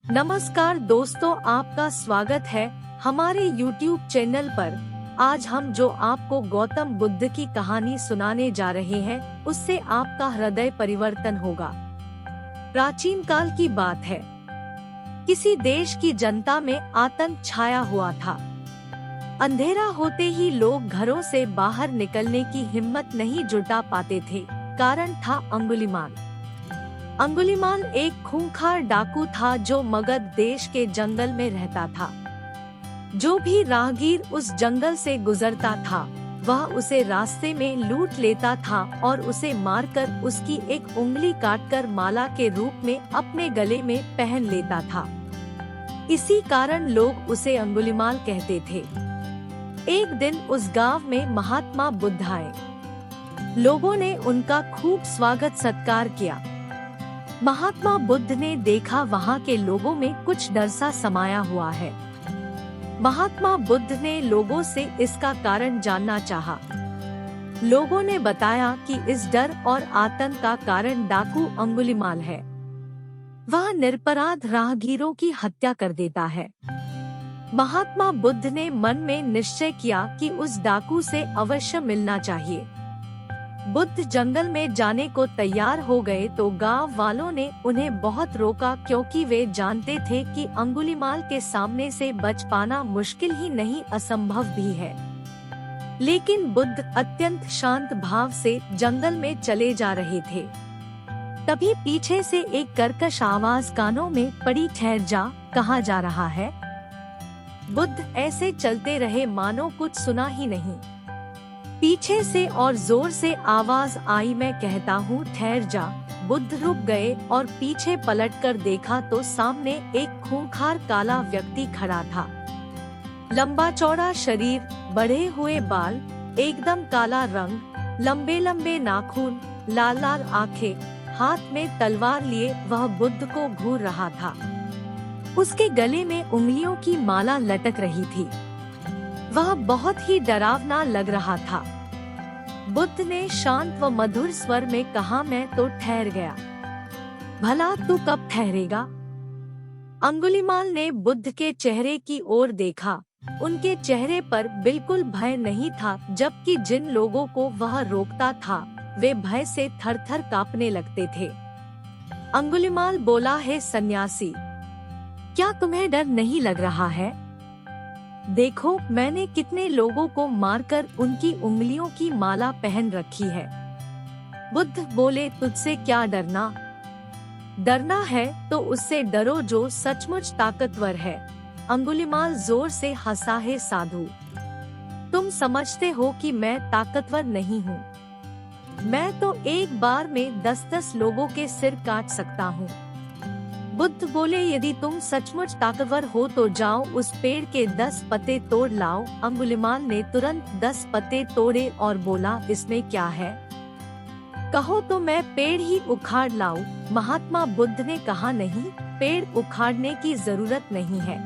नमस्कार दोस्तों, आपका स्वागत है हमारे YouTube चैनल पर। आज हम जो आपको गौतम बुद्ध की कहानी सुनाने जा रहे हैं, उससे आपका हृदय परिवर्तन होगा। प्राचीन काल की बात है। किसी देश की जनता में आतंक छाया हुआ था। अंधेरा होते ही लोग घरों से बाहर निकलने की हिम्मत नहीं जुटा पाते थे। कारण था अंगुलीमाल। अंगुलीमाल एक खूंखार डाकू था जो मगध देश के जंगल में रहता था। जो भी राहगीर उस जंगल से गुजरता था, वह उसे रास्ते में लूट लेता था और उसे मारकर उसकी एक उंगली काटकर माला के रूप में अपने गले में पहन लेता था। इसी कारण लोग उसे अंगुलीमाल कहते थे। एक दिन उस गांव में महात्मा बुद्ध आए। लोगों ने उनका खूब स्वागत सत्कार किया। महात्मा बुद्ध ने देखा वहाँ के लोगों में कुछ डर सा समाया हुआ है। महात्मा बुद्ध ने लोगों से इसका कारण जानना चाहा। लोगों ने बताया कि इस डर और आतंक का कारण डाकू अंगुलीमाल है। वह निरपराध राहगीरों की हत्या कर देता है। महात्मा बुद्ध ने मन में निश्चय किया कि उस डाकू से अवश्य मिलना चाहिए। बुद्ध जंगल में जाने को तैयार हो गए तो गांव वालों ने उन्हें बहुत रोका, क्योंकि वे जानते थे कि अंगुलीमाल के सामने से बच पाना मुश्किल ही नहीं, असंभव भी है। लेकिन बुद्ध अत्यंत शांत भाव से जंगल में चले जा रहे थे। तभी पीछे से एक कर्कश आवाज कानों में पड़ी, ठहर जा, कहाँ जा रहा है? बुद्ध ऐसे चलते रहे मानो कुछ सुना ही नहीं। पीछे से और जोर से आवाज आई, मैं कहता हूँ ठहर जा। बुद्ध रुक गए और पीछे पलटकर देखा तो सामने एक खूंखार काला व्यक्ति खड़ा था। लंबा चौड़ा शरीर, बढ़े हुए बाल, एकदम काला रंग, लंबे लंबे नाखून, लाल लाल आंखें, हाथ में तलवार लिए वह बुद्ध को घूर रहा था। उसके गले में उंगलियों की माला लटक रही थी। वह बहुत ही डरावना लग रहा था। बुद्ध ने शांत व मधुर स्वर में कहा, मैं तो ठहर गया, भला तू कब ठहरेगा? अंगुलीमाल ने बुद्ध के चेहरे की ओर देखा। उनके चेहरे पर बिल्कुल भय नहीं था, जबकि जिन लोगों को वह रोकता था वे भय से थर-थर कांपने लगते थे। अंगुलीमाल बोला, हे सन्यासी, क्या तुम्हें डर नहीं लग रहा है? देखो, मैंने कितने लोगों को मारकर उनकी उंगलियों की माला पहन रखी है। बुद्ध बोले, तुझसे क्या डरना? डरना है तो उससे डरो जो सचमुच ताकतवर है। अंगुलीमाल जोर से हंसा, है साधु, तुम समझते हो कि मैं ताकतवर नहीं हूँ। मैं तो एक बार में 10-10 लोगों के सिर काट सकता हूँ। बुद्ध बोले, यदि तुम सचमुच ताकतवर हो तो जाओ उस पेड़ के 10 पत्ते तोड़ लाओ। अंगुलीमाल ने तुरंत 10 पत्ते तोड़े और बोला, इसमें क्या है? कहो तो मैं पेड़ ही उखाड़ लाऊं। महात्मा बुद्ध ने कहा, नहीं, पेड़ उखाड़ने की जरूरत नहीं है।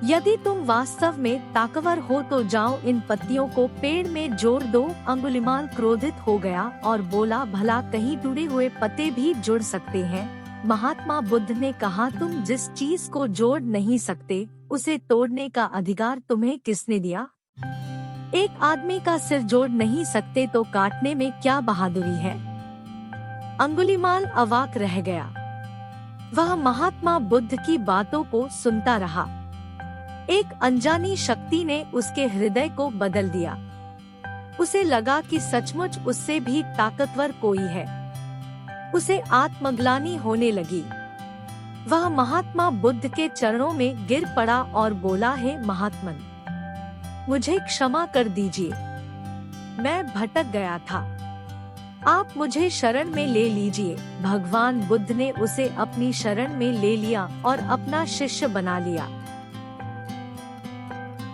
यदि तुम वास्तव में ताकतवर हो तो जाओ इन पत्तियों को पेड़ में जोड़ दो। अंगुलीमाल क्रोधित हो गया और बोला, भला कहीं टूटे हुए पत्ते भी जुड़ सकते हैं? महात्मा बुद्ध ने कहा, तुम जिस चीज को जोड़ नहीं सकते उसे तोड़ने का अधिकार तुम्हें किसने दिया? एक आदमी का सिर जोड़ नहीं सकते तो काटने में क्या बहादुरी है? अंगुलीमाल अवाक रह गया। वह महात्मा बुद्ध की बातों को सुनता रहा। एक अनजानी शक्ति ने उसके हृदय को बदल दिया। उसे लगा कि सचमुच उससे भी ताकतवर कोई है। उसे आत्मग्लानि होने लगी। वह महात्मा बुद्ध के चरणों में गिर पड़ा और बोला, हे महात्मन, मुझे क्षमा कर दीजिए, मैं भटक गया था, आप मुझे शरण में ले लीजिए। भगवान बुद्ध ने उसे अपनी शरण में ले लिया और अपना शिष्य बना लिया।